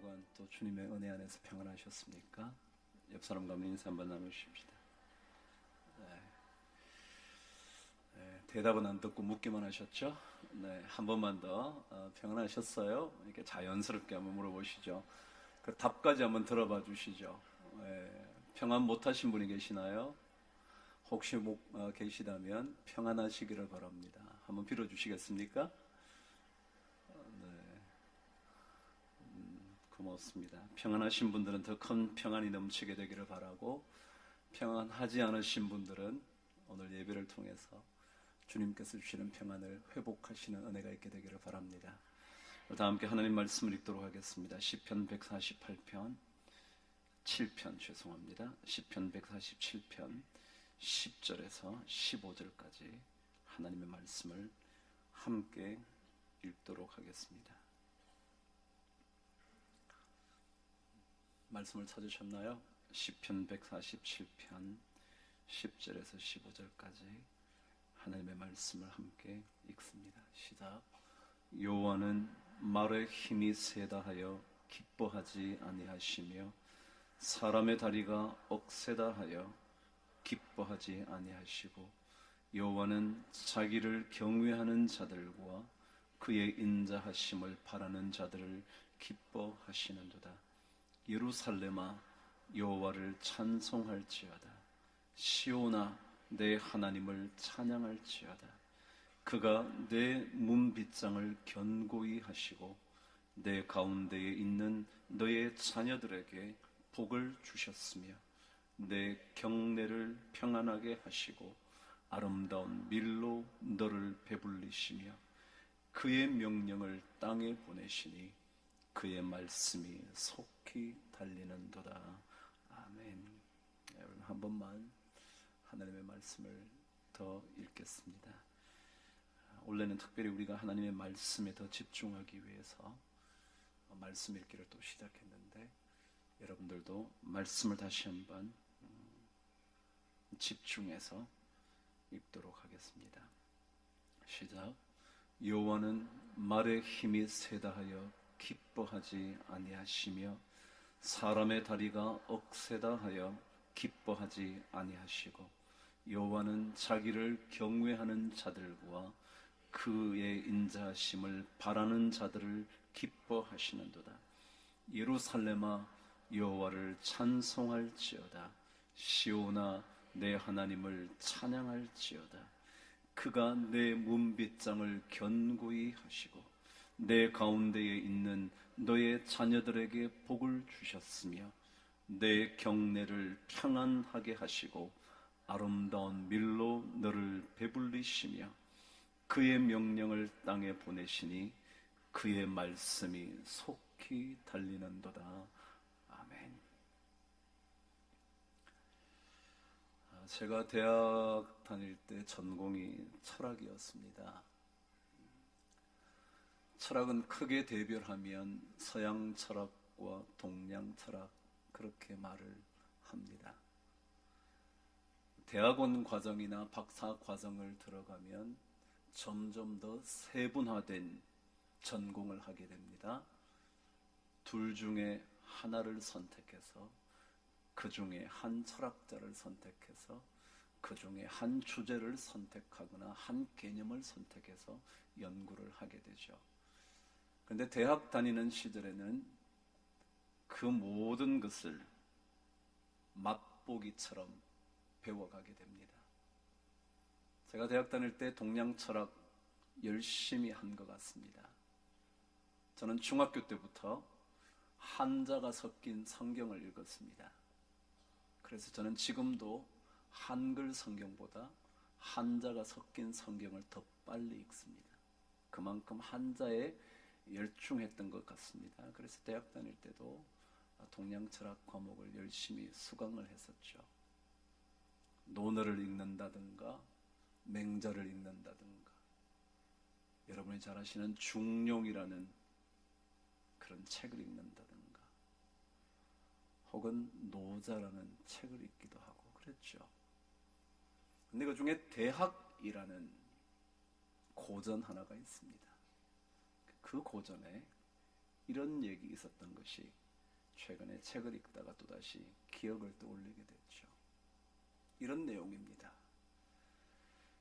주간 또 주님의 은혜 안에서 평안하셨습니까? 옆 사람과 인사 한번 나누십시다. 대답은 안 듣고 묻기만 하셨죠? 네, 한 번만 더 평안하셨어요? 이렇게 자연스럽게 한번 물어보시죠. 그 답까지 한번 들어봐 주시죠. 평안 못하신 분이 계시나요? 혹시 계시다면 평안하시기를 바랍니다. 한번 빌어주시겠습니까? 고맙습니다. 평안하신 분들은 더 큰 평안이 넘치게 되기를 바라고, 평안하지 않으신 분들은 오늘 예배를 통해서 주님께서 주시는 평안을 회복하시는 은혜가 있게 되기를 바랍니다. 다 함께 하나님 말씀을 읽도록 하겠습니다. 시편 148편 7편 죄송합니다. 시편 147편 10절에서 15절까지 하나님의 말씀을 함께 읽도록 하겠습니다. 말씀을 찾으셨나요? 시편 147편 10절에서 15절까지 하나님의 말씀을 함께 읽습니다. 시작. 여호와는 말의 힘이 세다 하여 기뻐하지 아니하시며 사람의 다리가 억세다 하여 기뻐하지 아니하시고, 여호와는 자기를 경외하는 자들과 그의 인자하심을 바라는 자들을 기뻐하시는도다. 예루살렘아 여호와를 찬송할지어다. 시온아 내 하나님을 찬양할지어다. 그가 내 문빗장을 견고히 하시고 내 가운데에 있는 너의 자녀들에게 복을 주셨으며 내 경내를 평안하게 하시고 아름다운 밀로 너를 배불리시며 그의 명령을 땅에 보내시니 그의 말씀이 속히 달리는도다. 아멘. 여러분 한 번만 하나님의 말씀을 더 읽겠습니다. 원래는 특별히 우리가 하나님의 말씀에 더 집중하기 위해서 말씀 읽기를 또 시작했는데, 여러분들도 말씀을 다시 한번 집중해서 읽도록 하겠습니다. 시작. 여호와는 말의 힘이 세다 하여 기뻐하지 아니하시며 사람의 다리가 억세다 하여 기뻐하지 아니하시고, 여호와는 자기를 경외하는 자들과 그의 인자하심을 바라는 자들을 기뻐하시는도다. 예루살렘아 여호와를 찬송할지어다. 시온아 내 하나님을 찬양할지어다. 그가 내 문빗장을 견고히 하시고 내 가운데에 있는 너의 자녀들에게 복을 주셨으며 내 경내를 평안하게 하시고 아름다운 밀로 너를 배불리시며 그의 명령을 땅에 보내시니 그의 말씀이 속히 달리는도다. 아멘. 제가 대학 다닐 때 전공이 철학이었습니다. 철학은 크게 대별하면 서양 철학과 동양 철학, 그렇게 말을 합니다. 대학원 과정이나 박사 과정을 들어가면 점점 더 세분화된 전공을 하게 됩니다. 둘 중에 하나를 선택해서, 그 중에 한 철학자를 선택해서, 그 중에 한 주제를 선택하거나 한 개념을 선택해서 연구를 하게 되죠. 그런데 대학 다니는 시절에는 그 모든 것을 맛보기처럼 배워가게 됩니다. 제가 대학 다닐 때 동양 철학 열심히 한 것 같습니다. 저는 중학교 때부터 한자가 섞인 성경을 읽었습니다. 그래서 저는 지금도 한글 성경보다 한자가 섞인 성경을 더 빨리 읽습니다. 그만큼 한자에 열중했던 것 같습니다. 그래서 대학 다닐 때도 동양 철학 과목을 열심히 수강을 했었죠. 논어를 읽는다든가 맹자를 읽는다든가, 여러분이 잘 아시는 중용이라는 그런 책을 읽는다든가, 혹은 노자라는 책을 읽기도 하고 그랬죠. 근데 그 중에 대학이라는 고전 하나가 있습니다. 그 고전에 이런 얘기 있었던 것이 최근에 책을 읽다가 또다시 기억을 떠올리게 됐죠. 이런 내용입니다.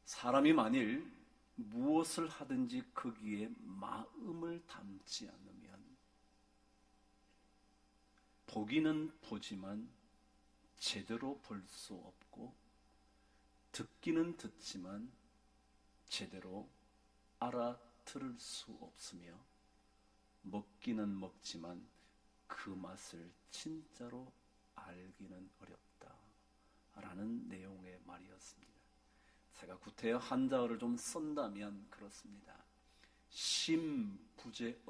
사람이 만일 무엇을 하든지 거기에 마음을 담지 않으면 보기는 보지만 제대로 볼 수 없고 듣기는 듣지만 제대로 알아들을 수 없으며 먹기는 먹지만 그 맛을 진짜로 알기는 어렵다 라는 내용의 말이었습니다. 제가 구태여 한자어를 좀 쓴다면 그렇습니다. 심부재언이면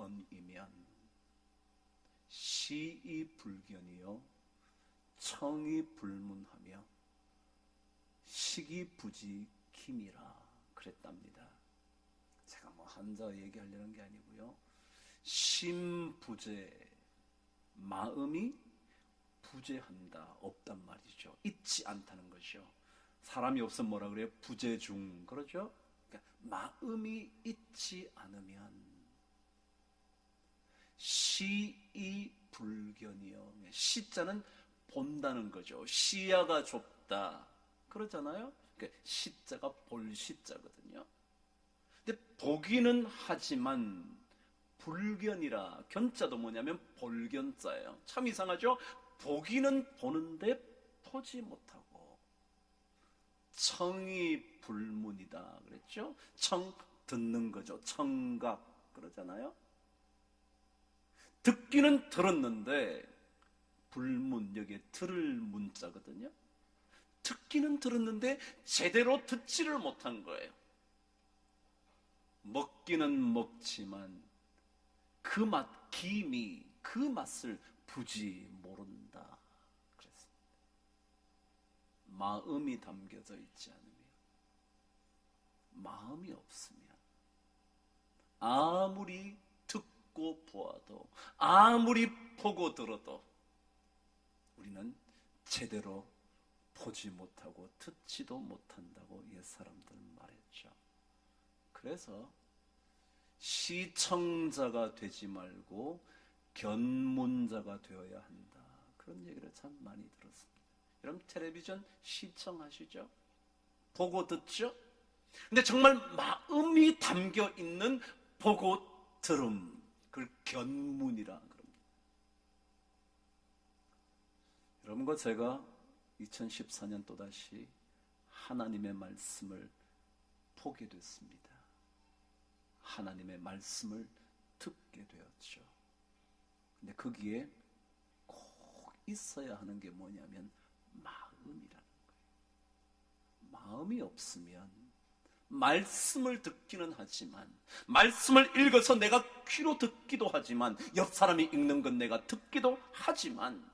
시이 불견이요 청이 불문하며 식이 부지김이라 그랬답니다. 제가 뭐 한자어 얘기하려는 게 아니고요. 심부재, 마음이 부재한다, 없단 말이죠. 있지 않다는 것이요. 사람이 없으면 뭐라 그래요? 부재중, 그러죠? 그러니까 마음이 있지 않으면 시이 불견이요. 시자는 본다는 거죠. 시야가 좁다, 그러잖아요. 그러니까 시자가 볼 시자거든요. 근데 보기는 하지만 불견이라, 견자도 뭐냐면 볼견자예요. 참 이상하죠? 보기는 보는데 보지 못하고 청이 불문이다 그랬죠? 청, 듣는 거죠. 청각 그러잖아요. 듣기는 들었는데 불문, 여기에 들을 문자거든요. 듣기는 들었는데 제대로 듣지를 못한 거예요. 먹기는 먹지만 그 맛, 김이 그 맛을 부지 모른다 그랬습니다. 마음이 담겨져 있지 않으면, 마음이 없으면 아무리 듣고 보아도 아무리 보고 들어도 우리는 제대로 보지 못하고 듣지도 못한다고 옛 사람들은 말했죠. 그래서 시청자가 되지 말고 견문자가 되어야 한다, 그런 얘기를 참 많이 들었습니다. 여러분 텔레비전 시청하시죠? 보고 듣죠? 근데 정말 마음이 담겨 있는 보고 들음, 그걸 견문이라 그럽니다. 여러분과 제가 2014년 또다시 하나님의 말씀을 보게 됐습니다. 하나님의 말씀을 듣게 되었죠. 근데 거기에 꼭 있어야 하는 게 뭐냐면 마음이라는 거예요. 마음이 없으면 말씀을 듣기는 하지만, 말씀을 읽어서 내가 귀로 듣기도 하지만, 옆 사람이 읽는 건 내가 듣기도 하지만,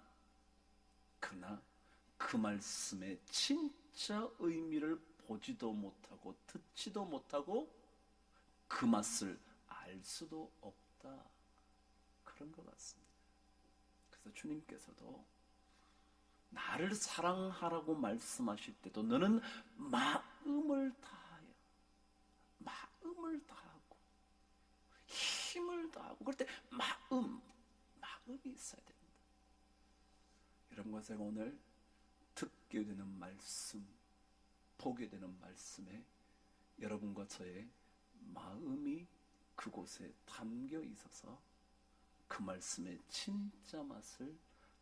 그러나 그 말씀의 진짜 의미를 보지도 못하고 듣지도 못하고 그 맛을 알 수도 없다, 그런 것 같습니다. 그래서 주님께서도 나를 사랑하라고 말씀하실 때도 너는 마음을 다하여, 마음을 다하고 힘을 다하고, 그럴 때 마음이 있어야 됩니다. 여러분과 제가 오늘 듣게 되는 말씀, 보게 되는 말씀에 여러분과 저의 마음이 그곳에 담겨 있어서 그 말씀의 진짜 맛을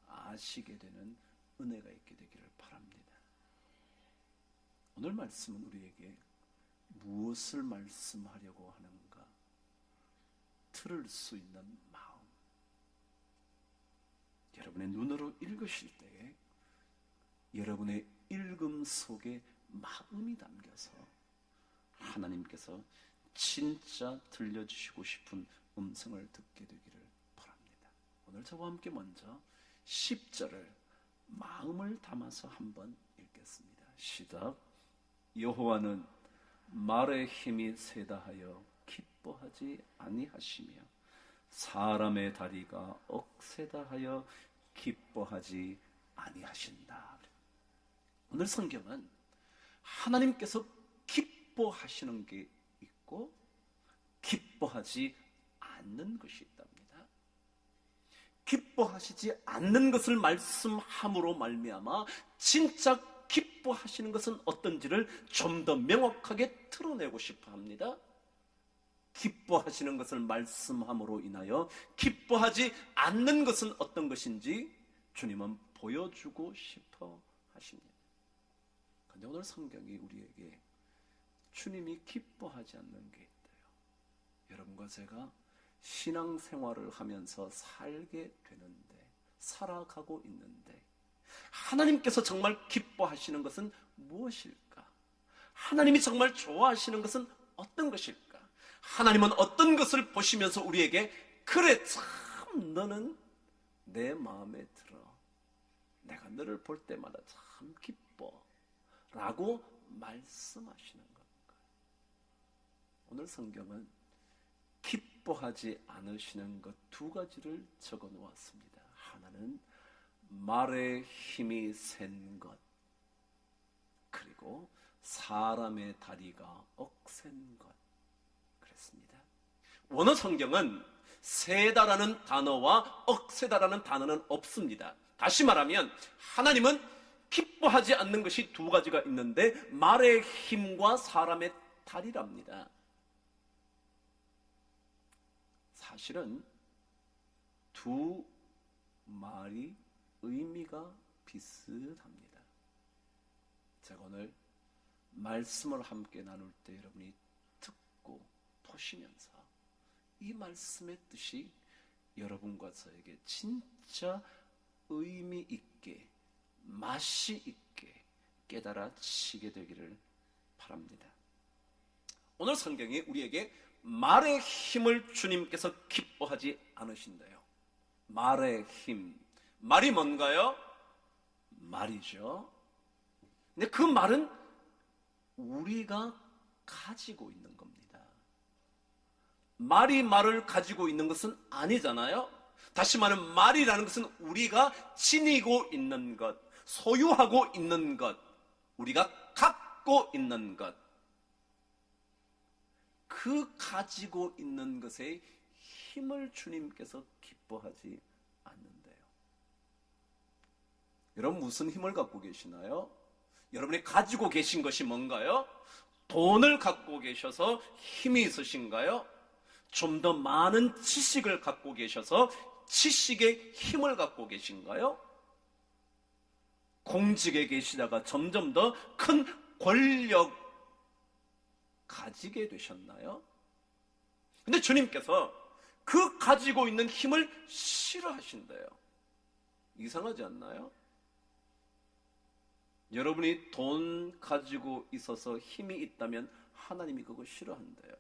아시게 되는 은혜가 있게 되기를 바랍니다. 오늘 말씀은 우리에게 무엇을 말씀하려고 하는가 들을 수 있는 마음, 여러분의 눈으로 읽으실 때에 여러분의 읽음 속에 마음이 담겨서 하나님께서 진짜 들려주시고 싶은 음성을 듣게 되기를 바랍니다. 오늘 저와 함께 먼저 10절을 마음을 담아서 한번 읽겠습니다. 시작. 여호와는 말의 힘이 세다 하여 기뻐하지 아니하시며 사람의 다리가 억세다 하여 기뻐하지 아니하신다. 오늘 성경은 하나님께서 기뻐하시는 게 있고 기뻐하지 않는 것이 있답니다. 기뻐하시지 않는 것을 말씀함으로 말미암아 진짜 기뻐하시는 것은 어떤지를 좀 더 명확하게 드러내고 싶어 합니다. 기뻐하시는 것을 말씀함으로 인하여 기뻐하지 않는 것은 어떤 것인지 주님은 보여주고 싶어 하십니다. 그런데 오늘 성경이 우리에게 주님이 기뻐하지 않는 게 있대요. 여러분과 제가 신앙생활을 하면서 살게 되는데, 살아가고 있는데 하나님께서 정말 기뻐하시는 것은 무엇일까? 하나님이 정말 좋아하시는 것은 어떤 것일까? 하나님은 어떤 것을 보시면서 우리에게 그래 참 너는 내 마음에 들어, 내가 너를 볼 때마다 참 기뻐 라고 말씀하시는 건가? 오늘 성경은 기뻐하지 않으시는 것 두 가지를 적어 놓았습니다. 하나는 말에 힘이 센 것, 그리고 사람의 다리가 억센 것 그랬습니다. 원어 성경은 세다라는 단어와 억세다라는 단어는 없습니다. 다시 말하면 하나님은 기뻐하지 않는 것이 두 가지가 있는데 말의 힘과 사람의 다리랍니다. 사실은 두 말이 의미가 비슷합니다. 제가 오늘 말씀을 함께 나눌 때 여러분이 듣고 보시면서 이 말씀의 뜻이 여러분과 저에게 진짜 의미 있게, 맛이 있게 깨달아지게 되기를 바랍니다. 오늘 성경이 우리에게 말의 힘을 주님께서 기뻐하지 않으신대요. 말의 힘, 말이 뭔가요? 말이죠. 근데 그 말은 우리가 가지고 있는 겁니다. 말이 말을 가지고 있는 것은 아니잖아요. 다시 말하면 말이라는 것은 우리가 지니고 있는 것, 소유하고 있는 것, 우리가 갖고 있는 것, 그 가지고 있는 것의 힘을 주님께서 기뻐하지 않는데요. 여러분 무슨 힘을 갖고 계시나요? 여러분이 가지고 계신 것이 뭔가요? 돈을 갖고 계셔서 힘이 있으신가요? 좀 더 많은 지식을 갖고 계셔서 지식의 힘을 갖고 계신가요? 공직에 계시다가 점점 더 큰 권력 가지게 되셨나요? 근데 주님께서 그 가지고 있는 힘을 싫어하신대요. 이상하지 않나요? 여러분이 돈 가지고 있어서 힘이 있다면 하나님이 그거 싫어한대요.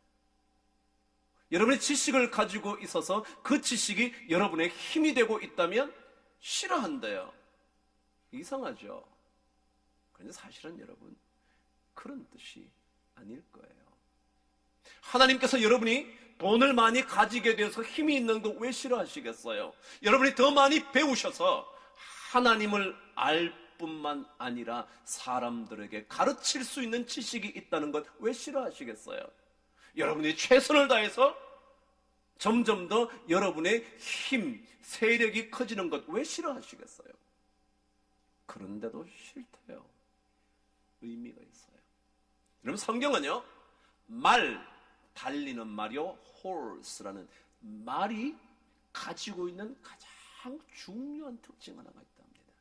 여러분이 지식을 가지고 있어서 그 지식이 여러분의 힘이 되고 있다면 싫어한대요. 이상하죠? 그런데 사실은 여러분 그런 뜻이 아닐 거예요. 하나님께서 여러분이 돈을 많이 가지게 돼서 힘이 있는 거 왜 싫어하시겠어요? 여러분이 더 많이 배우셔서 하나님을 알 뿐만 아니라 사람들에게 가르칠 수 있는 지식이 있다는 것 왜 싫어하시겠어요? 여러분이 최선을 다해서 점점 더 여러분의 힘, 세력이 커지는 것 왜 싫어하시겠어요? 그런데도 싫대요. 의미가 있어요. 여러분 성경은요, 말, 달리는 말이요, horse라는 말이 가지고 있는 가장 중요한 특징 하나가 있답니다.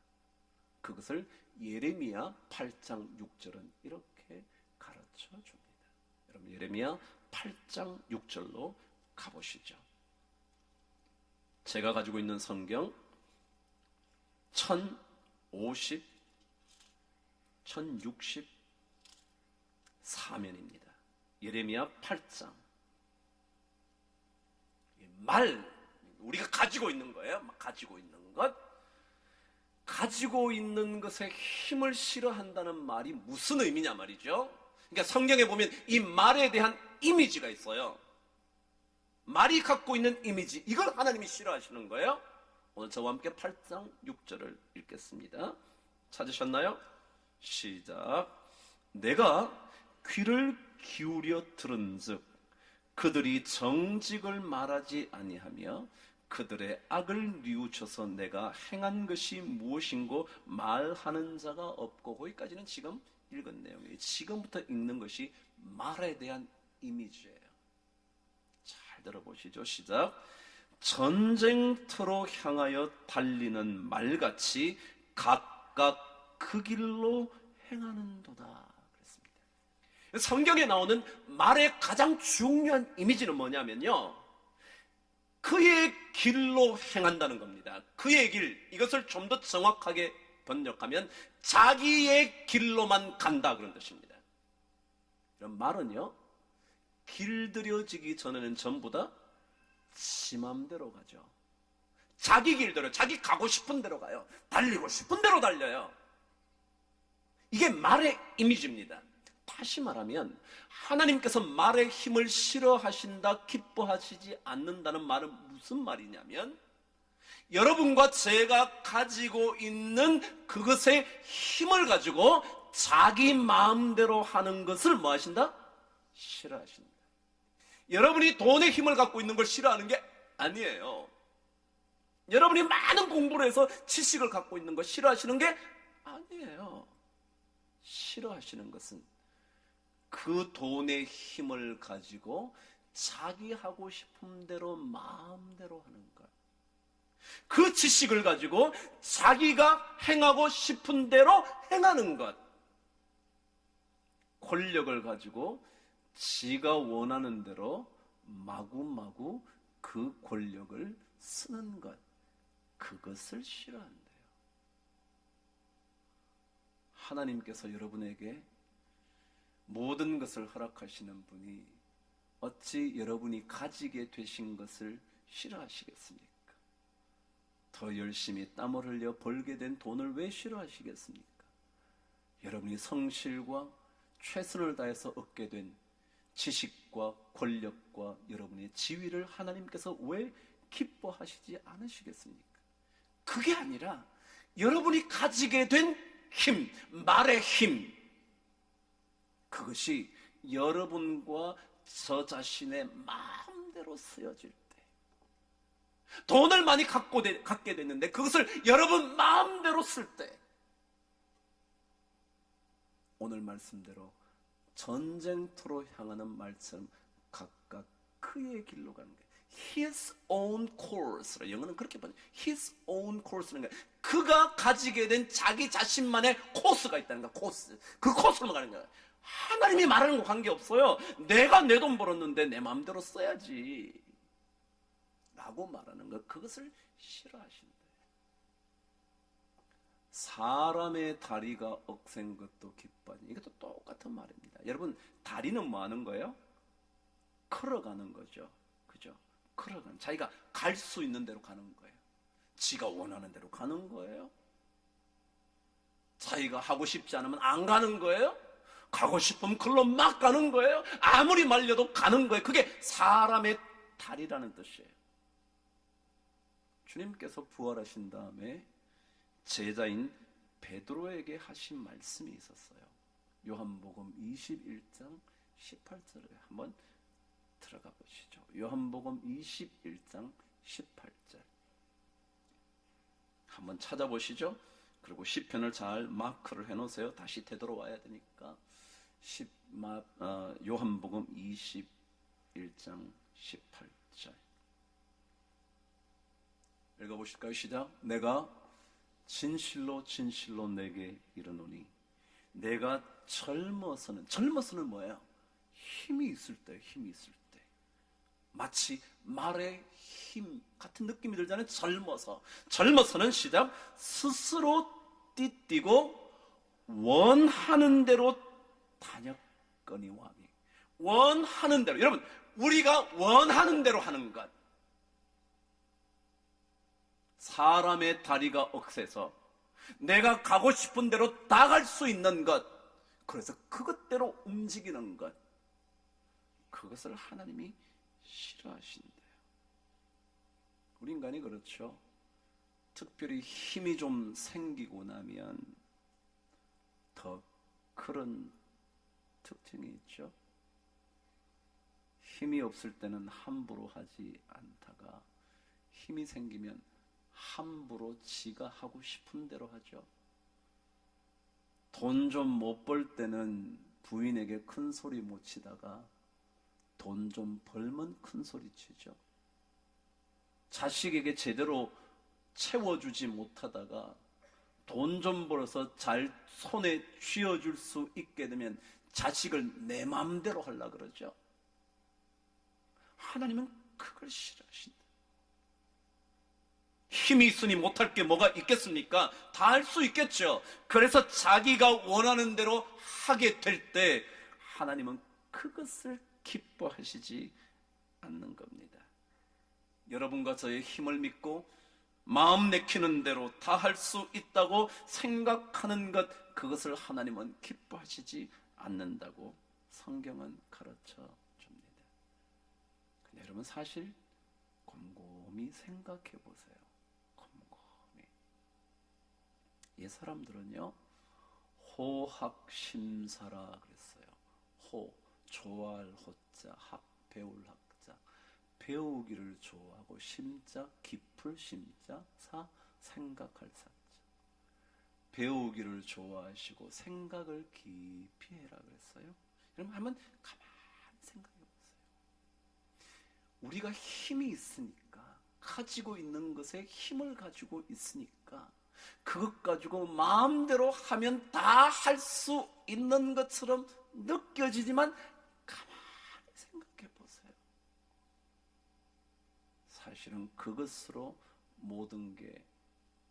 그것을 예레미야 8장 6절은 이렇게 가르쳐 줍니다. 여러분 예레미야 8장 6절로 가보시죠. 제가 가지고 있는 성경 1064면입니다. 예레미야 8장. 말, 우리가 가지고 있는 거예요. 가지고 있는 것. 가지고 있는 것에 힘을 싫어한다는 말이 무슨 의미냐 말이죠. 그러니까 성경에 보면 이 말에 대한 이미지가 있어요. 말이 갖고 있는 이미지, 이걸 하나님이 싫어하시는 거예요. 오늘 저와 함께 8장 6절을 읽겠습니다. 찾으셨나요? 시작. 내가 귀를 기울여 들은즉 그들이 정직을 말하지 아니하며 그들의 악을 뉘우쳐서 내가 행한 것이 무엇인고 말하는 자가 없고. 거기까지는 지금 읽은 내용이에요. 지금부터 읽는 것이 말에 대한 이미지예요. 잘 들어보시죠. 시작. 전쟁터로 향하여 달리는 말같이 각각 그 길로 행하는도다 그랬습니다. 성경에 나오는 말의 가장 중요한 이미지는 뭐냐면요, 그의 길로 행한다는 겁니다. 그의 길, 이것을 좀 더 정확하게 번역하면 자기의 길로만 간다 그런 뜻입니다. 이런 말은요, 길들여지기 전에는 전부 다 지 맘대로 가죠. 자기 길대로, 자기 가고 싶은 대로 가요. 달리고 싶은 대로 달려요. 이게 말의 이미지입니다. 다시 말하면 하나님께서 말의 힘을 싫어하신다, 기뻐하시지 않는다는 말은 무슨 말이냐면, 여러분과 제가 가지고 있는 그것의 힘을 가지고 자기 마음대로 하는 것을 뭐 하신다? 싫어하신다. 여러분이 돈의 힘을 갖고 있는 걸 싫어하는 게 아니에요. 여러분이 많은 공부를 해서 지식을 갖고 있는 거 싫어하시는 게 아니에요. 싫어하시는 것은 그 돈의 힘을 가지고 자기 하고 싶은 대로 마음대로 하는 것, 그 지식을 가지고 자기가 행하고 싶은 대로 행하는 것, 권력을 가지고 지가 원하는 대로 마구마구 그 권력을 쓰는 것, 그것을 싫어한대요. 하나님께서 여러분에게 모든 것을 허락하시는 분이 어찌 여러분이 가지게 되신 것을 싫어하시겠습니까? 더 열심히 땀을 흘려 벌게 된 돈을 왜 싫어하시겠습니까? 여러분이 성실과 최선을 다해서 얻게 된 지식과 권력과 여러분의 지위를 하나님께서 왜 기뻐하시지 않으시겠습니까? 그게 아니라 여러분이 가지게 된 힘, 말의 힘, 그것이 여러분과 저 자신의 마음대로 쓰여질 때, 돈을 많이 갖게 됐는데 그것을 여러분 마음대로 쓸 때, 오늘 말씀대로 전쟁터로 향하는 말처럼 각각 그의 길로 가는 거예요. His own course. 영어는 그렇게 번역해요. His own course는 그가 가지게 된 자기 자신만의 코스가 있다는 거야. 코스. 그 코스로 가는 거야. 하나님이 말하는 거 관계없어요. 내가 내 돈 벌었는데 내 마음대로 써야지 라고 말하는 거, 그것을 싫어하신다. 사람의 다리가 억센 것도 기뻐하니, 이것도 똑같은 말입니다. 여러분, 다리는 뭐 하는 거예요? 걸어가는 거죠. 그죠? 걸어가는, 자기가 갈 수 있는 대로 가는 거예요. 지가 원하는 대로 가는 거예요. 자기가 하고 싶지 않으면 안 가는 거예요. 가고 싶으면 글로 막 가는 거예요. 아무리 말려도 가는 거예요. 그게 사람의 다리라는 뜻이에요. 주님께서 부활하신 다음에 제자인 베드로에게 하신 말씀이 있었어요. 요한복음 21장 18절에 한번 들어가 보시죠. 요한복음 21장 18절 한번 찾아보시죠. 그리고 시편을 잘 마크를 해놓으세요. 다시 되돌아와야 되니까. 요한복음 21장 18절 읽어보실까요? 시작. 내가 진실로 진실로 내게 이르노니 내가 젊어서는 뭐예요? 힘이 있을 때, 힘이 있을 때, 마치 말의 힘 같은 느낌이 들잖아요. 젊어서는 시작. 스스로 띠띠고 원하는 대로 다녔거니와. 원하는 대로, 여러분, 우리가 원하는 대로 하는 것, 사람의 다리가 억세서 내가 가고 싶은 대로 다 갈 수 있는 것, 그래서 그것대로 움직이는 것, 그것을 하나님이 싫어하신대요. 우리 인간이 그렇죠. 특별히 힘이 좀 생기고 나면 더 그런 특징이 있죠. 힘이 없을 때는 함부로 하지 않다가 힘이 생기면 함부로 지가 하고 싶은 대로 하죠. 돈 좀 못 벌 때는 부인에게 큰 소리 못 치다가 돈 좀 벌면 큰 소리 치죠. 자식에게 제대로 채워주지 못하다가 돈 좀 벌어서 잘 손에 쥐어줄 수 있게 되면 자식을 내 마음대로 하려고 그러죠. 하나님은 그걸 싫어하신다. 힘이 있으니 못할 게 뭐가 있겠습니까? 다 할 수 있겠죠. 그래서 자기가 원하는 대로 하게 될 때 하나님은 그것을 기뻐하시지 않는 겁니다. 여러분과 저의 힘을 믿고 마음 내키는 대로 다 할 수 있다고 생각하는 것, 그것을 하나님은 기뻐하시지 않는다고 성경은 가르쳐 줍니다. 근데 여러분 사실 곰곰이 생각해 보세요. 곰곰이. 이 사람들은요, 호학심사라 그랬어요. 호, 좋아할 호자, 학, 배울 학자. 배우기를 좋아하고, 심자, 깊을 심자, 사, 생각할 사자. 배우기를 좋아하시고 생각을 깊이 해라 그랬어요. 여러분 한번 가만히 생각해 보세요. 우리가 힘이 있으니까, 가지고 있는 것에 힘을 가지고 있으니까 그것 가지고 마음대로 하면 다 할 수 있는 것처럼 느껴지지만 가만히 생각해 보세요. 사실은 그것으로 모든 게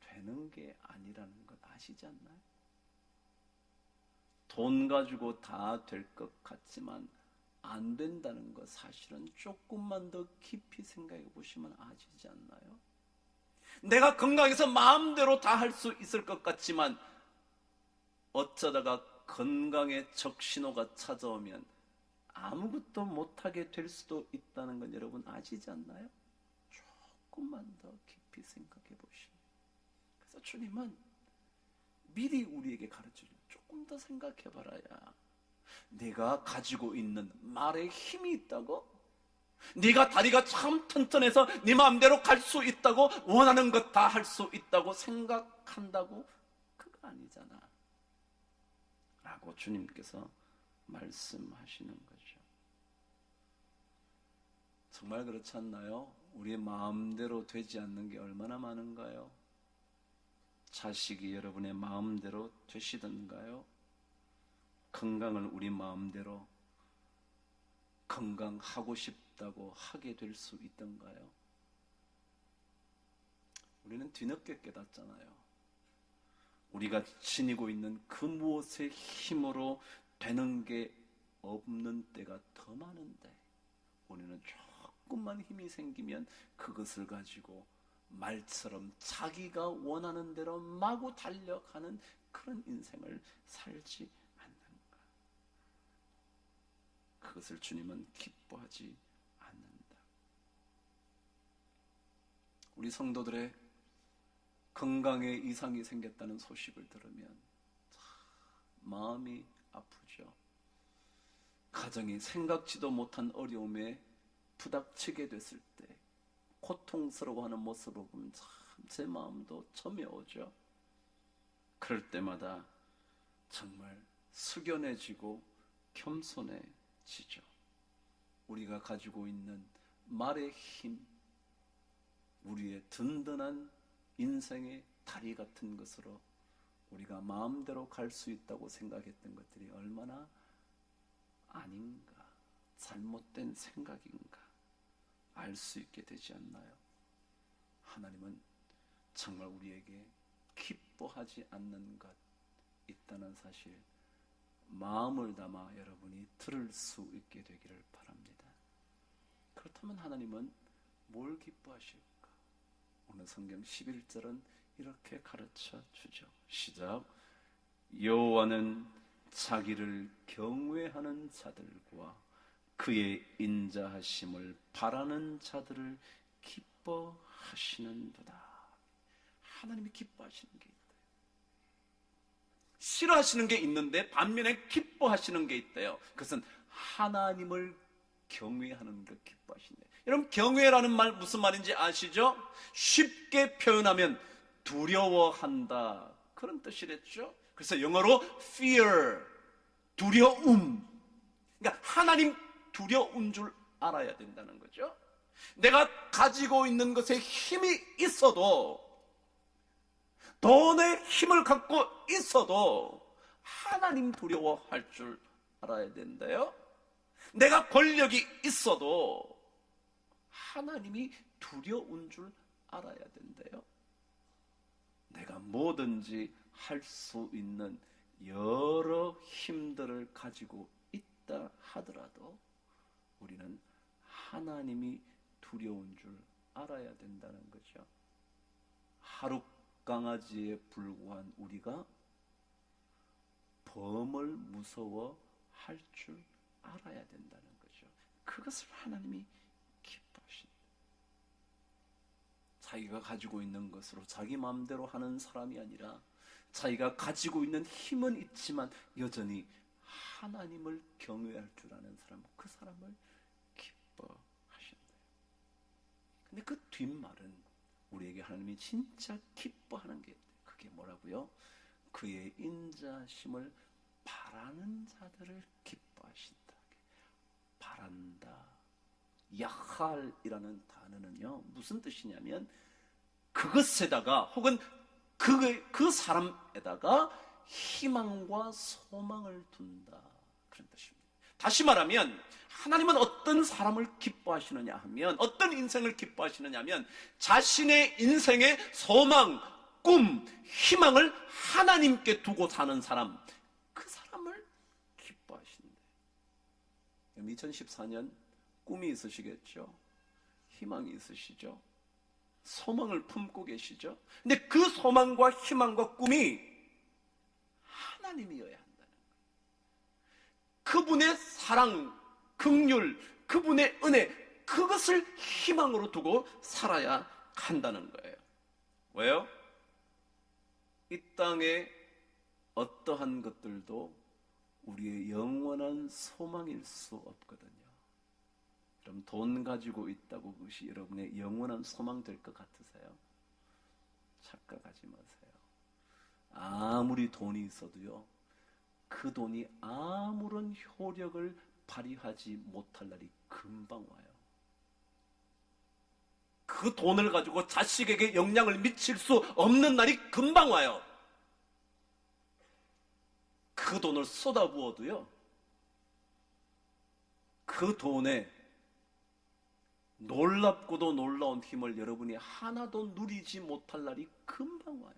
되는 게 아니라는 것 아시지 않나요? 돈 가지고 다 될 것 같지만 안 된다는 것 사실은 조금만 더 깊이 생각해 보시면 아시지 않나요? 내가 건강해서 마음대로 다 할 수 있을 것 같지만 어쩌다가 건강의 적신호가 찾아오면 아무것도 못하게 될 수도 있다는 건 여러분 아시지 않나요? 조금만 더 깊이 생각해 보시면. 그래서 주님은 미리 우리에게 가르쳐줘요. 조금 더 생각해 봐라야. 네가 가지고 있는 말에 힘이 있다고? 네가 다리가 참 튼튼해서 네 마음대로 갈 수 있다고? 원하는 것 다 할 수 있다고 생각한다고? 그거 아니잖아 라고 주님께서 말씀하시는 거죠. 정말 그렇지 않나요? 우리의 마음대로 되지 않는 게 얼마나 많은가요? 자식이 여러분의 마음대로 되시던가요? 건강을 우리 마음대로 건강하고 싶다고 하게 될 수 있던가요? 우리는 뒤늦게 깨닫잖아요. 우리가 지니고 있는 그 무엇의 힘으로 되는 게 없는 때가 더 많은데 우리는 조금만 힘이 생기면 그것을 가지고 말처럼 자기가 원하는 대로 마구 달려가는 그런 인생을 살지 않는가. 그것을 주님은 기뻐하지 않는다. 우리 성도들의 건강에 이상이 생겼다는 소식을 들으면 참 마음이 아프죠. 가정이 생각지도 못한 어려움에 부닥치게 됐을 때 고통스러워하는 모습을 보면 참 제 마음도 점여오죠. 그럴 때마다 정말 숙연해지고 겸손해지죠. 우리가 가지고 있는 말의 힘, 우리의 든든한 인생의 다리 같은 것으로 우리가 마음대로 갈 수 있다고 생각했던 것들이 얼마나 아닌가, 잘못된 생각인가 알 수 있게 되지 않나요? 하나님은 정말 우리에게 기뻐하지 않는 것 있다는 사실 마음을 담아 여러분이 들을 수 있게 되기를 바랍니다. 그렇다면 하나님은 뭘 기뻐하실까? 오늘 성경 11절은 이렇게 가르쳐 주죠. 시작. 여호와는 자기를 경외하는 자들과 그의 인자하심을 바라는 자들을 기뻐하시는도다. 하나님이 기뻐하시는 게 있대요. 싫어하시는 게 있는데 반면에 기뻐하시는 게 있대요. 그것은 하나님을 경외하는 것 기뻐하시네. 여러분, 경외라는 말 무슨 말인지 아시죠? 쉽게 표현하면 두려워한다, 그런 뜻이랬죠. 그래서 영어로 fear, 두려움. 그러니까 하나님 두려운 줄 알아야 된다는 거죠. 내가 가지고 있는 것에 힘이 있어도, 돈의 힘을 갖고 있어도 하나님 두려워할 줄 알아야 된다요. 내가 권력이 있어도 하나님이 두려운 줄 알아야 된대요. 내가 뭐든지 할 수 있는 여러 힘들을 가지고 있다 하더라도 우리는 하나님이 두려운 줄 알아야 된다는 거죠. 하루 강아지에 불과한 우리가 범을 무서워할 줄 알아야 된다는 거죠. 그것을 하나님이 기뻐하신다. 자기가 가지고 있는 것으로 자기 마음대로 하는 사람이 아니라 자기가 가지고 있는 힘은 있지만 여전히 하나님을 경외할 줄 아는 사람, 그 사람을 기뻐하신다. 근데 그 뒷말은 우리에게 하나님이 진짜 기뻐하는 게, 그게 뭐라고요? 그의 인자심을 바라는 자들을 기뻐하신다. 바란다. 야할이라는 단어는요, 무슨 뜻이냐면 그것에다가 혹은 그 사람에다가 희망과 소망을 둔다, 그런 뜻입니다. 다시 말하면 하나님은 어떤 사람을 기뻐하시느냐 하면, 어떤 인생을 기뻐하시느냐 하면 자신의 인생의 소망, 꿈, 희망을 하나님께 두고 사는 사람, 그 사람을 기뻐하신다. 2014년 꿈이 있으시겠죠? 희망이 있으시죠? 소망을 품고 계시죠? 근데 그 소망과 희망과 꿈이 하나님이어야 한다는 거예요. 그분의 사랑, 긍휼, 그분의 은혜, 그것을 희망으로 두고 살아야 한다는 거예요. 왜요? 이 땅에 어떠한 것들도 우리의 영원한 소망일 수 없거든요. 그럼 돈 가지고 있다고 그것이 여러분의 영원한 소망 될 것 같으세요? 착각하지 마세요. 아무리 돈이 있어도요, 그 돈이 아무런 효력을 발휘하지 못할 날이 금방 와요. 그 돈을 가지고 자식에게 영향을 미칠 수 없는 날이 금방 와요. 그 돈을 쏟아부어도요, 그 돈에 놀랍고도 놀라운 힘을 여러분이 하나도 누리지 못할 날이 금방 와요.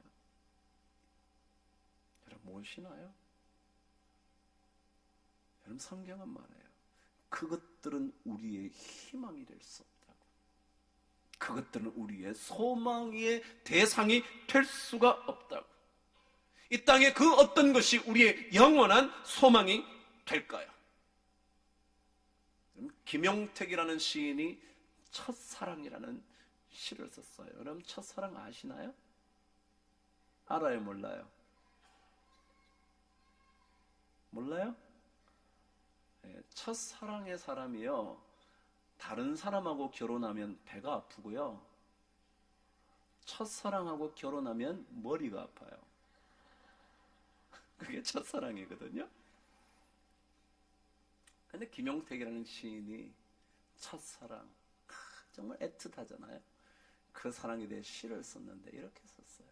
여러분 무엇이나요? 여러분 성경은 말해요. 그것들은 우리의 희망이 될 수 없다고. 그것들은 우리의 소망의 대상이 될 수가 없다고. 이 땅에 그 어떤 것이 우리의 영원한 소망이 될까요? 김용택이라는 시인이 첫사랑이라는 시를 썼어요. 여러분 첫사랑 아시나요? 알아요? 몰라요? 몰라요? 네, 첫사랑의 사람이요, 다른 사람하고 결혼하면 배가 아프고요, 첫사랑하고 결혼하면 머리가 아파요. 그게 첫사랑이거든요. 근데 김용택이라는 시인이 첫사랑, 정말 애틋하잖아요. 그 사랑에 대해 시를 썼는데 이렇게 썼어요.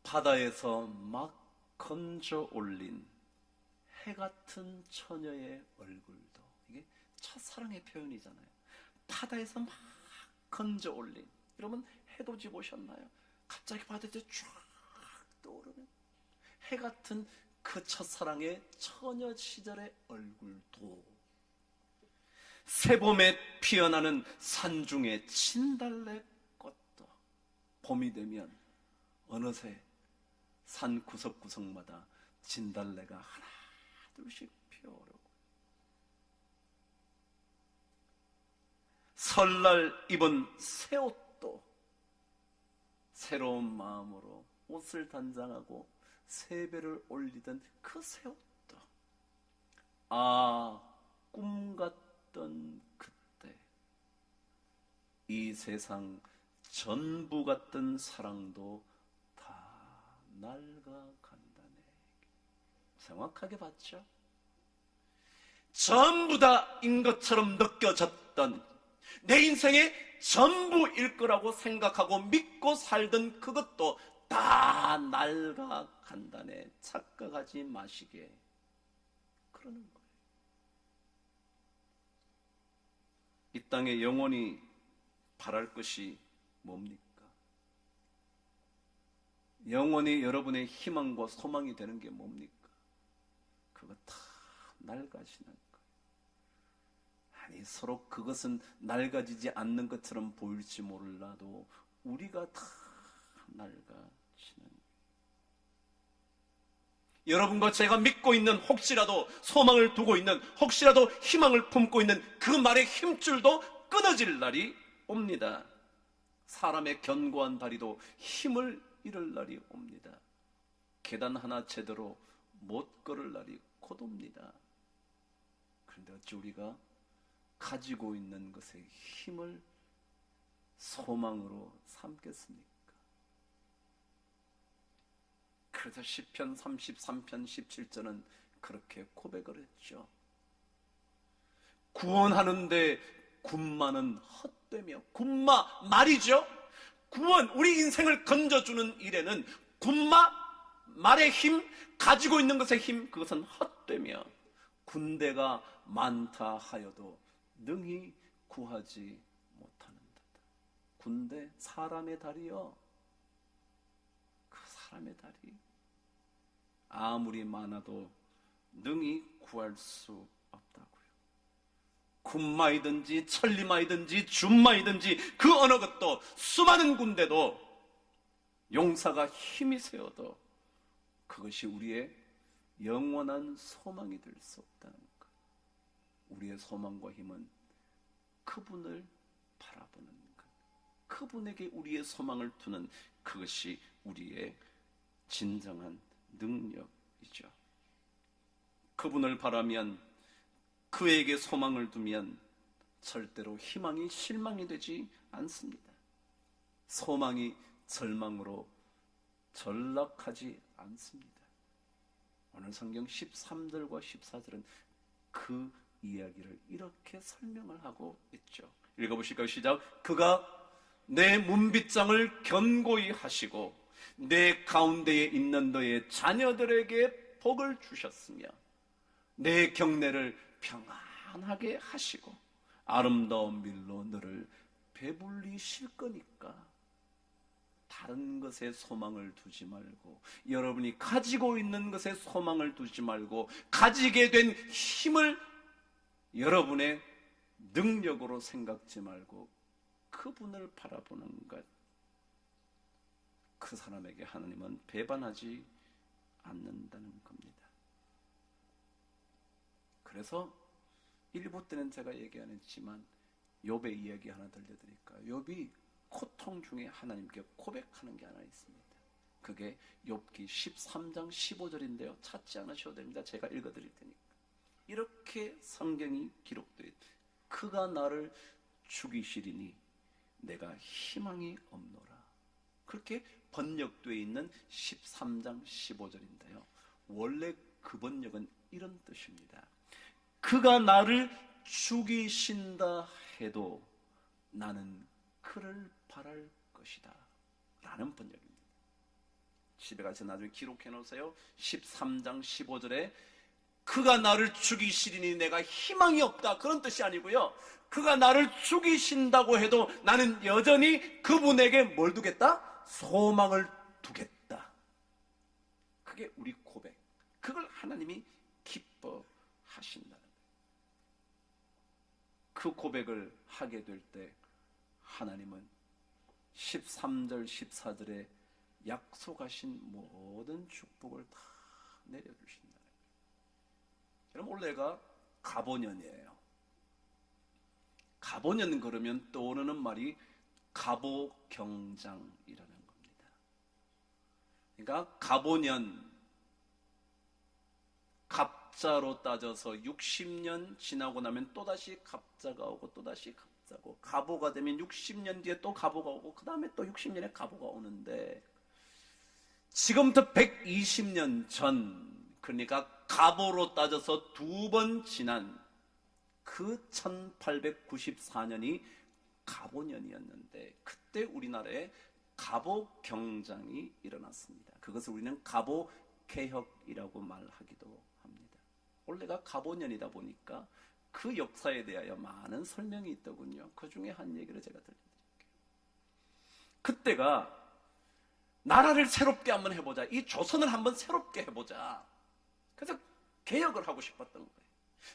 바다에서 막 건져 올린 해 같은 처녀의 얼굴도, 이게 첫사랑의 표현이잖아요. 바다에서 막 건져 올린, 여러분 해돋이 보셨나요? 갑자기 바다에 쫙 떠오르는 해 같은 그 첫사랑의 처녀 시절의 얼굴도, 새봄에 피어나는 산중의 진달래 꽃도 봄이 되면 어느새 산 구석구석마다 진달래가 하나 둘씩 피어오르고, 설날 입은 새 옷도 새로운 마음으로 옷을 단장하고 세배를 올리던 그 새 옷도, 아, 꿈 같은 어떤 그때 이 세상 전부 같은 사랑도 다 낡아간다네. 정확하게 봤죠? 전부 다인 것처럼 느껴졌던, 내 인생의 전부일 거라고 생각하고 믿고 살던 그것도 다 낡아간다네. 착각하지 마시게 그러는 거예요. 이 땅에 영원히 바랄 것이 뭡니까? 영원히 여러분의 희망과 소망이 되는 게 뭡니까? 그거 다 낡아지는 거예요. 아니, 서로 그것은 낡아지지 않는 것처럼 보일지 몰라도 우리가 다 낡아지는 거예요. 여러분과 제가 믿고 있는, 혹시라도 소망을 두고 있는, 혹시라도 희망을 품고 있는 그 말의 힘줄도 끊어질 날이 옵니다. 사람의 견고한 다리도 힘을 잃을 날이 옵니다. 계단 하나 제대로 못 걸을 날이 곧 옵니다. 그런데 어찌 우리가 가지고 있는 것의 힘을 소망으로 삼겠습니까? 그래서 시편 33편 17절은 그렇게 고백을 했죠. 구원하는데 군마는 헛되며, 군마 말이죠. 구원, 우리 인생을 건져주는 일에는 군마, 말의 힘, 가지고 있는 것의 힘, 그것은 헛되며 군대가 많다 하여도 능히 구하지 못하는 듯. 군대, 사람의 다리요. 그 사람의 다리 아무리 많아도 능히 구할 수 없다고요. 군마이든지 천리마이든지 준마이든지 그 어느 것도, 수많은 군대도 용사가 힘이 세어도 그것이 우리의 영원한 소망이 될 수 없다는 것. 우리의 소망과 힘은 그분을 바라보는 것, 그분에게 우리의 소망을 두는 그것이 우리의 진정한 능력이죠. 그분을 바라면, 그에게 소망을 두면 절대로 희망이 실망이 되지 않습니다. 소망이 절망으로 전락하지 않습니다. 오늘 성경 13절과 14절은 그 이야기를 이렇게 설명을 하고 있죠. 읽어보실까요? 시작. 그가 내 문빗장을 견고히 하시고 내 가운데에 있는 너의 자녀들에게 복을 주셨으며 내 경내를 평안하게 하시고 아름다운 밀로 너를 배불리실 거니까 다른 것에 소망을 두지 말고, 여러분이 가지고 있는 것에 소망을 두지 말고, 가지게 된 힘을 여러분의 능력으로 생각지 말고 그분을 바라보는 것, 그 사람에게 하나님은 배반하지 않는다는 겁니다. 그래서 일부 때는 제가 얘기 안 했지만 욥의 이야기 하나 들려드릴까요? 욥이 고통 중에 하나님께 고백하는 게 하나 있습니다. 그게 욥기 13장 15절인데요. 찾지 않으셔도 됩니다. 제가 읽어드릴 테니까. 이렇게 성경이 기록되어 있다. 그가 나를 죽이시리니 내가 희망이 없노라. 그렇게 번역되어 있는 13장 15절인데요. 원래 그 번역은 이런 뜻입니다. 그가 나를 죽이신다 해도 나는 그를 바랄 것이다 라는 번역입니다. 집에 가서 나중에 기록해 놓으세요. 13장 15절에 그가 나를 죽이시리니 내가 희망이 없다, 그런 뜻이 아니고요. 그가 나를 죽이신다고 해도 나는 여전히 그분에게 뭘 두겠다? 소망을 두겠다. 그게 우리 고백. 그걸 하나님이 기뻐하신다는 거예요. 그 고백을 하게 될 때 하나님은 13절 14절에 약속하신 모든 축복을 다 내려주신다는 거예요. 여러분, 올해가 갑오년이에요. 갑오년 그러면 떠오르는 말이 갑오경장이라는 겁니다. 그러니까 갑오년, 갑 갑자로 따져서 60년 지나고 나면 또다시 갑자가 오고 또다시 갑자가 오고, 갑오가 되면 60년 뒤에 또 갑오가 오고 그 다음에 또 60년에 갑오가 오는데, 지금부터 120년 전, 그러니까 갑오로 따져서 2번 지난 그 1894년이 갑오년이었는데, 그때 우리나라에 갑오 경장이 일어났습니다. 그것을 우리는 갑오 개혁이라고 말하기도 합니다. 원래가 갑오년이다 보니까 그 역사에 대하여 많은 설명이 있더군요. 그 중에 한 얘기를 제가 들려드릴게요. 그때가 나라를 새롭게 한번 해보자, 이 조선을 한번 새롭게 해보자, 그래서 개혁을 하고 싶었던 거예요.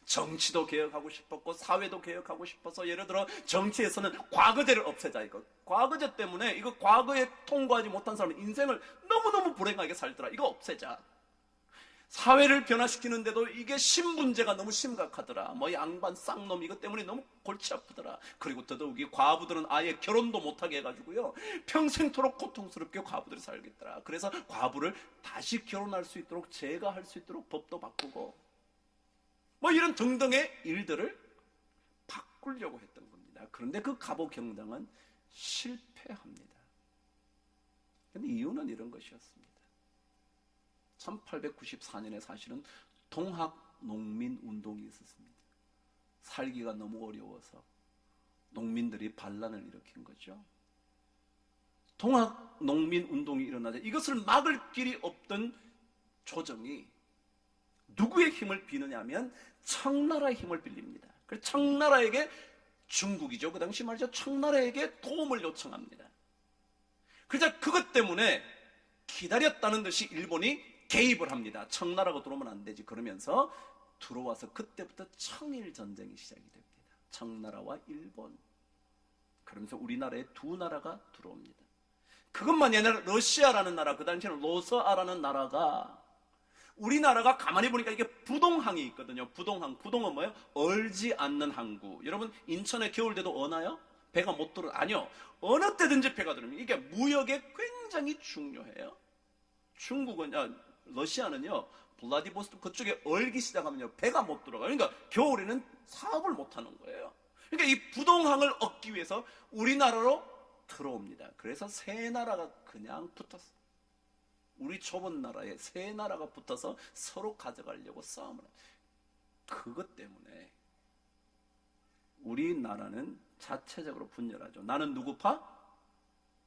정치도 개혁하고 싶었고 사회도 개혁하고 싶어서, 예를 들어 정치에서는 과거제를 없애자. 이거 과거제 때문에, 이거 과거에 통과하지 못한 사람은 인생을 너무너무 불행하게 살더라, 이거 없애자. 사회를 변화시키는데도 이게 신분제가 너무 심각하더라, 뭐 양반 쌍놈 이것 때문에 너무 골치 아프더라. 그리고 더더욱이 과부들은 아예 결혼도 못하게 해가지고요, 평생토록 고통스럽게 과부들이 살겠더라. 그래서 과부를 다시 결혼할 수 있도록, 제가할 수 있도록 법도 바꾸고, 뭐 이런 등등의 일들을 바꾸려고 했던 겁니다. 그런데 그 갑오 경당은 실패합니다. 그런데 이유는 이런 것이었습니다. 1894년에 사실은 동학농민운동이 있었습니다. 살기가 너무 어려워서 농민들이 반란을 일으킨 거죠. 동학농민운동이 일어나자 이것을 막을 길이 없던 조정이 누구의 힘을 비느냐 하면 청나라의 힘을 빌립니다. 그래서 청나라에게, 중국이죠 그 당시 말이죠, 청나라에게 도움을 요청합니다. 그래서 그것 때문에 기다렸다는 듯이 일본이 개입을 합니다. 청나라가 들어오면 안 되지 그러면서 들어와서, 그때부터 청일전쟁이 시작이 됩니다. 청나라와 일본. 그러면서 우리나라에 두 나라가 들어옵니다. 그것만이 아니라 러시아라는 나라, 그 당시에는 로서아라는 나라가, 우리나라가 가만히 보니까 이게 부동항이 있거든요. 부동은 뭐예요? 얼지 않는 항구. 여러분 인천에 겨울에도 어나요? 배가 못 들어? 아니요, 어느 때든지 배가 들어옵니다. 이게 무역에 굉장히 중요해요. 중국은, 러시아는요, 블라디보스토크 그쪽에 얼기 시작하면요 배가 못 들어가요. 그러니까 겨울에는 사업을 못 하는 거예요. 그러니까 이 부동항을 얻기 위해서 우리나라로 들어옵니다. 그래서 세 나라가 그냥 붙었어요. 우리 좁은 나라에 세 나라가 붙어서 서로 가져가려고 싸움을 해요. 그것 때문에 우리나라는 자체적으로 분열하죠. 나는 누구파?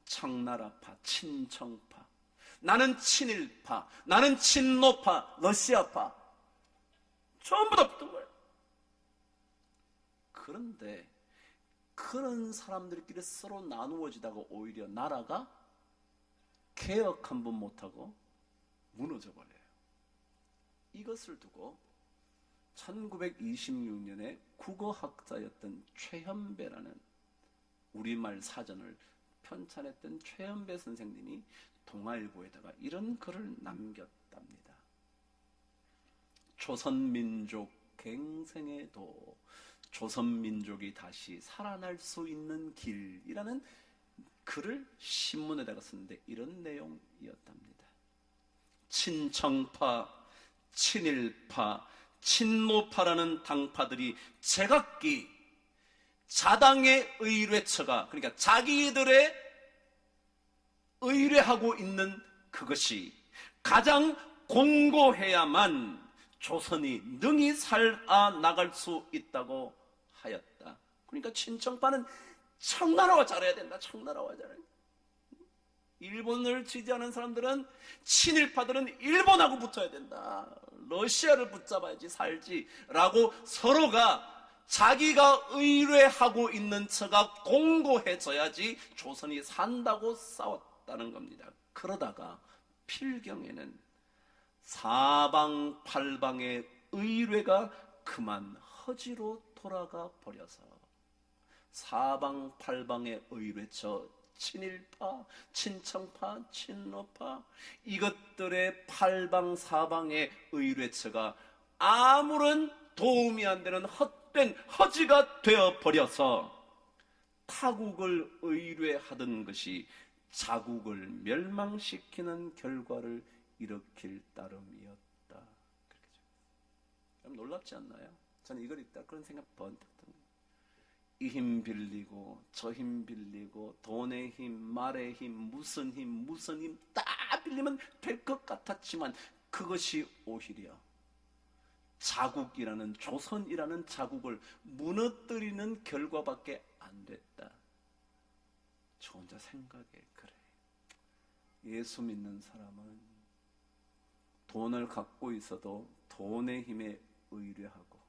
청나라파, 친청파. 나는 친일파, 나는 친노파, 러시아파. 전부 다 붙은 거예요. 그런데 그런 사람들끼리 서로 나누어지다가 오히려 나라가 개혁 한 번 못하고 무너져 버려요. 이것을 두고 1926년에 국어학자였던 최현배라는 우리말 사전을 편찬했던 최현배 선생님이 동아일보에다가 이런 글을 남겼답니다. 조선민족 갱생에도 조선민족이 다시 살아날 수 있는 길이라는 글을 신문에다가 썼는데 이런 내용이었답니다. 친청파, 친일파, 친노파라는 당파들이 제각기 자당의 의뢰처가, 그러니까 자기들의 의뢰하고 있는 그것이 가장 공고해야만 조선이 능히 살아나갈 수 있다고 하였다. 그러니까 친청파는 청나라와 잘해야 된다. 청나라와 잘해야 된다. 일본을 지지하는 사람들은, 친일파들은 일본하고 붙어야 된다. 러시아를 붙잡아야지 살지 라고 서로가 자기가 의뢰하고 있는 처가 공고해져야지 조선이 산다고 싸웠다는 겁니다. 그러다가 필경에는 사방팔방의 의뢰가 그만 허지로 돌아가 버려서 사방팔방의 의뢰처, 친일파, 친청파, 친노파, 이것들의 팔방사방의 의뢰처가 아무런 도움이 안 되는 헛된 허지가 되어버려서 타국을 의뢰하던 것이 자국을 멸망시키는 결과를 일으킬 따름이었다. 여러분 놀랍지 않나요? 저는 이걸 읽다 그런 생각 번뜩 듭니다. 이 힘 빌리고 저 힘 빌리고 돈의 힘, 말의 힘, 무슨 힘 다 빌리면 될 것 같았지만 그것이 오히려 자국이라는, 조선이라는 자국을 무너뜨리는 결과밖에 안 됐다. 저 혼자 생각에 그래. 예수 믿는 사람은 돈을 갖고 있어도 돈의 힘에 의뢰하고,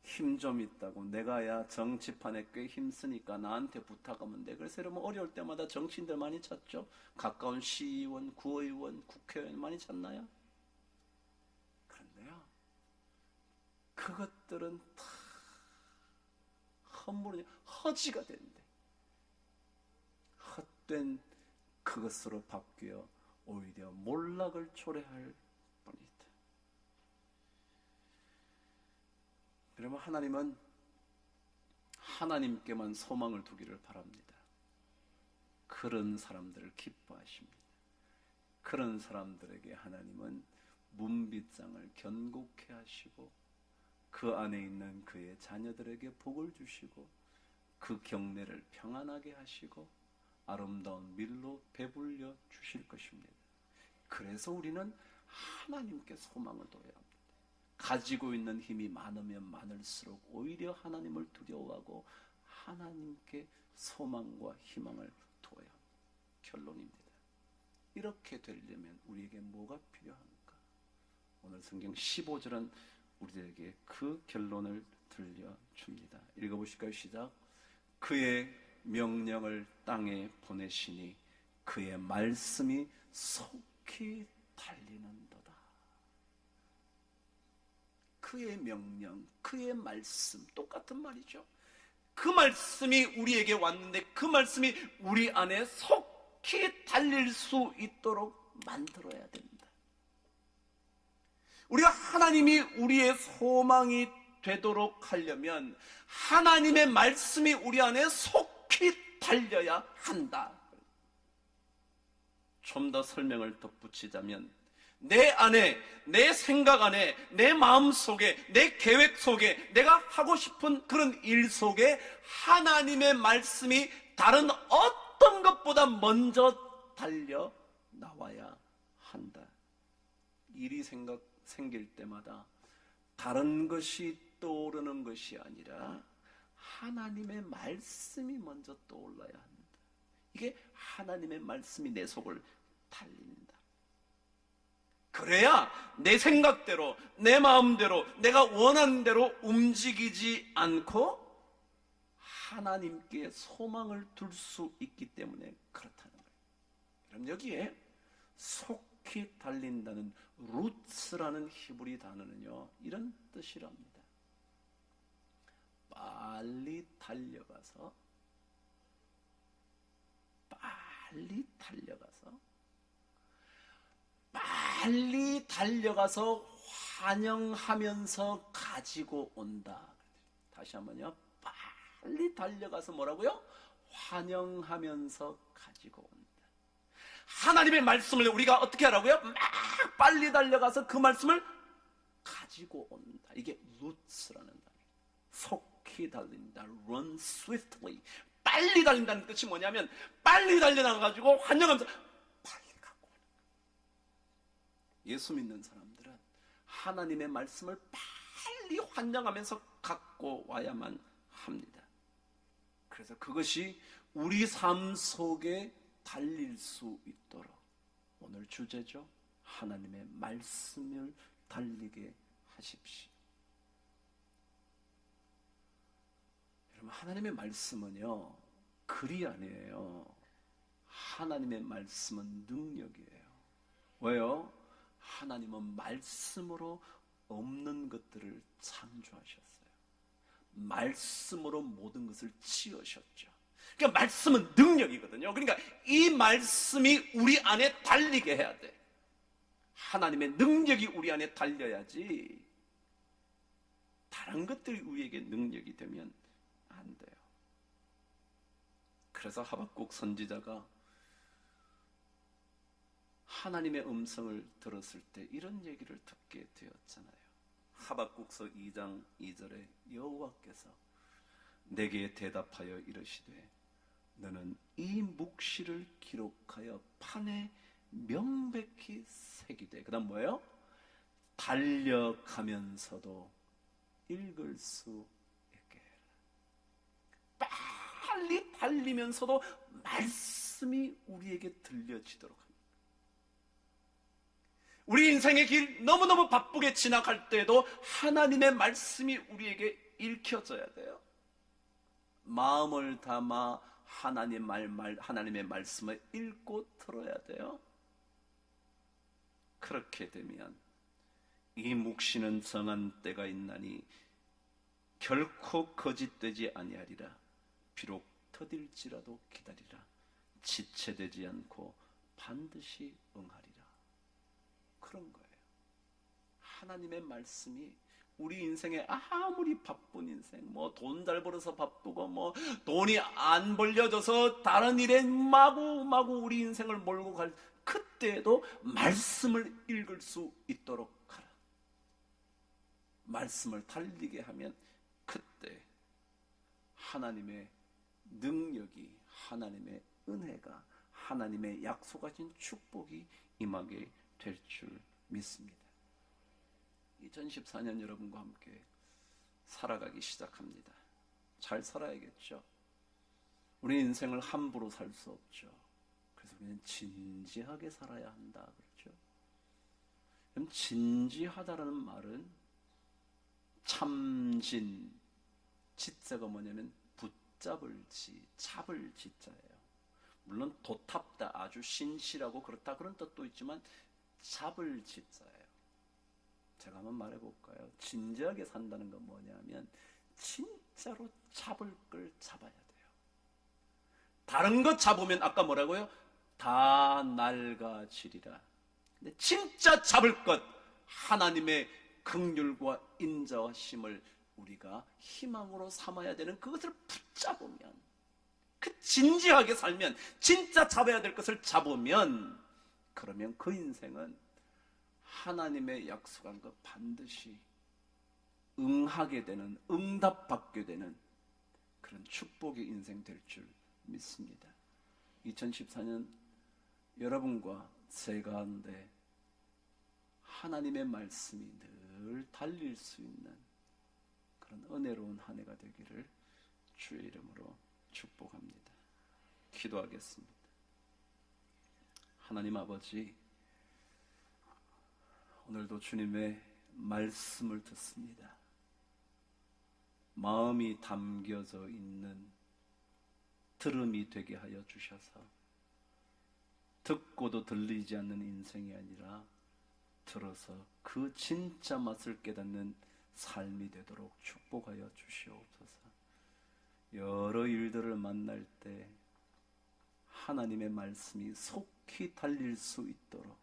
힘 좀 있다고 내가야 정치판에 꽤 힘쓰니까 나한테 부탁하면 돼. 그래서 여러분 어려울 때마다 정치인들 많이 찾죠. 가까운 시의원, 구의원, 국회의원 많이 찾나요? 그런데요, 그것들은 다 헛물이 허지가 된대. 헛된 그것으로 바뀌어 오히려 몰락을 초래할 뿐이다. 그러면 하나님은 하나님께만 소망을 두기를 바랍니다. 그런 사람들을 기뻐하십니다. 그런 사람들에게 하나님은 문빗장을 견고케 하시고 그 안에 있는 그의 자녀들에게 복을 주시고 그 경내를 평안하게 하시고 아름다운 밀로 배불려 주실 것입니다. 그래서 우리는 하나님께 소망을 둬야 합니다. 가지고 있는 힘이 많으면 많을수록 오히려 하나님을 두려워하고 하나님께 소망과 희망을 둬야 합니다. 결론입니다. 이렇게 되려면 우리에게 뭐가 필요합니까? 오늘 성경 15절은 우리에게 그 결론을 들려줍니다. 읽어보실까요? 시작. 그의 명령을 땅에 보내시니 그의 말씀이 속히 달리는도다. 그의 명령, 그의 말씀, 똑같은 말이죠. 그 말씀이 우리에게 왔는데 그 말씀이 우리 안에 속히 달릴 수 있도록 만들어야 됩니다. 우리가 하나님이 우리의 소망이 되도록 하려면 하나님의 말씀이 우리 안에 속히 달려야 한다. 좀 더 설명을 덧붙이자면 내 안에, 내 생각 안에, 내 마음 속에, 내 계획 속에, 내가 하고 싶은 그런 일 속에 하나님의 말씀이 다른 어떤 것보다 먼저 달려 나와야 한다. 일이 생길 때마다 다른 것이 떠오르는 것이 아니라 하나님의 말씀이 먼저 떠올라야 합니다. 이게 하나님의 말씀이 내 속을 달린다. 그래야 내 생각대로, 내 마음대로, 내가 원하는 대로 움직이지 않고 하나님께 소망을 둘 수 있기 때문에 그렇다는 거예요. 그럼 여기에 속히 달린다는 루츠라는 히브리 단어는요, 이런 뜻이랍니다. 빨리 달려가서 환영하면서 가지고 온다. 다시 한번요. 빨리 달려가서 뭐라고요? 환영하면서 가지고 온다. 하나님의 말씀을 우리가 어떻게 하라고요? 막 빨리 달려가서 그 말씀을 가지고 온다. 이게 루츠라는 단어예요. 속히 달린다. Run swiftly. 빨리 달린다는 뜻이 뭐냐면 빨리 달려나가가지고 환영하면서 빨리 갖고 오는 거예요. 예수 믿는 사람들은 하나님의 말씀을 빨리 환영하면서 갖고 와야만 합니다. 그래서 그것이 우리 삶 속에 달릴 수 있도록 오늘 주제죠. 하나님의 말씀을 달리게 하십시오. 여러분, 하나님의 말씀은요, 글이 아니에요. 하나님의 말씀은 능력이에요. 왜요? 하나님은 말씀으로 없는 것들을 창조하셨어요. 말씀으로 모든 것을 지으셨죠. 그러니까 말씀은 능력이거든요. 그러니까 이 말씀이 우리 안에 달리게 해야 돼. 하나님의 능력이 우리 안에 달려야지 다른 것들이 우리에게 능력이 되면 안 돼요. 그래서 하박국 선지자가 하나님의 음성을 들었을 때 이런 얘기를 듣게 되었잖아요. 하박국서 2장 2절에 여호와께서 내게 대답하여 이르시되 너는 이 묵시를 기록하여 판에 명백히 새기되, 그 다음 뭐예요? 달려가면서도 읽을 수 있게 해라. 빨리 달리면서도 말씀이 우리에게 들려지도록 합니다. 우리 인생의 길 너무너무 바쁘게 지나갈 때에도 하나님의 말씀이 우리에게 읽혀져야 돼요. 마음을 담아 하나님의 말씀을 읽고 들어야 돼요. 그렇게 되면 이 묵시는 정한 때가 있나니 결코 거짓되지 아니하리라. 비록 더딜지라도 기다리라. 지체되지 않고 반드시 응하리라. 그런 거예요. 하나님의 말씀이 우리 인생에 아무리 바쁜 인생, 뭐 돈 잘 벌어서 바쁘고 뭐 돈이 안 벌려져서 다른 일에 마구마구 우리 인생을 몰고 갈 그때에도 말씀을 읽을 수 있도록 하라. 말씀을 달리게 하면 그때 하나님의 능력이, 하나님의 은혜가, 하나님의 약속하신 축복이 임하게 될 줄 믿습니다. 2014년 여러분과 함께 살아가기 시작합니다. 잘 살아야겠죠. 우리 인생을 함부로 살 수 없죠. 그래서 그냥 진지하게 살아야 한다 그렇죠. 그럼 진지하다라는 말은 참진, 지자가 뭐냐면 붙잡을 지, 잡을 지자예요. 물론 도탑다, 아주 신실하고 그렇다 그런 뜻도 있지만 잡을 지자예요. 제가 한번 말해볼까요? 진지하게 산다는 건 뭐냐면 진짜로 잡을 걸 잡아야 돼요. 다른 것 잡으면 아까 뭐라고요? 다 낡아지리라. 근데 진짜 잡을 것, 하나님의 긍휼과 인자하심을 우리가 희망으로 삼아야 되는 그것을 붙잡으면, 그 진지하게 살면, 진짜 잡아야 될 것을 잡으면, 그러면 그 인생은 하나님의 약속한 것 반드시 응하게 되는, 응답받게 되는 그런 축복의 인생 될 줄 믿습니다. 2014년 여러분과 제 가운데 하나님의 말씀이 늘 달릴 수 있는 그런 은혜로운 한 해가 되기를 주의 이름으로 축복합니다. 기도하겠습니다. 하나님 아버지, 오늘도 주님의 말씀을 듣습니다. 마음이 담겨져 있는 들음이 되게 하여 주셔서 듣고도 들리지 않는 인생이 아니라 들어서 그 진짜 맛을 깨닫는 삶이 되도록 축복하여 주시옵소서. 여러 일들을 만날 때 하나님의 말씀이 속히 달릴 수 있도록,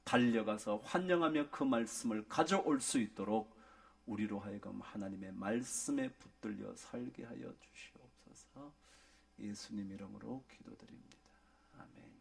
달려가서 환영하며 그 말씀을 가져올 수 있도록 우리로 하여금 하나님의 말씀에 붙들려 살게 하여 주시옵소서. 예수님 이름으로 기도드립니다. 아멘.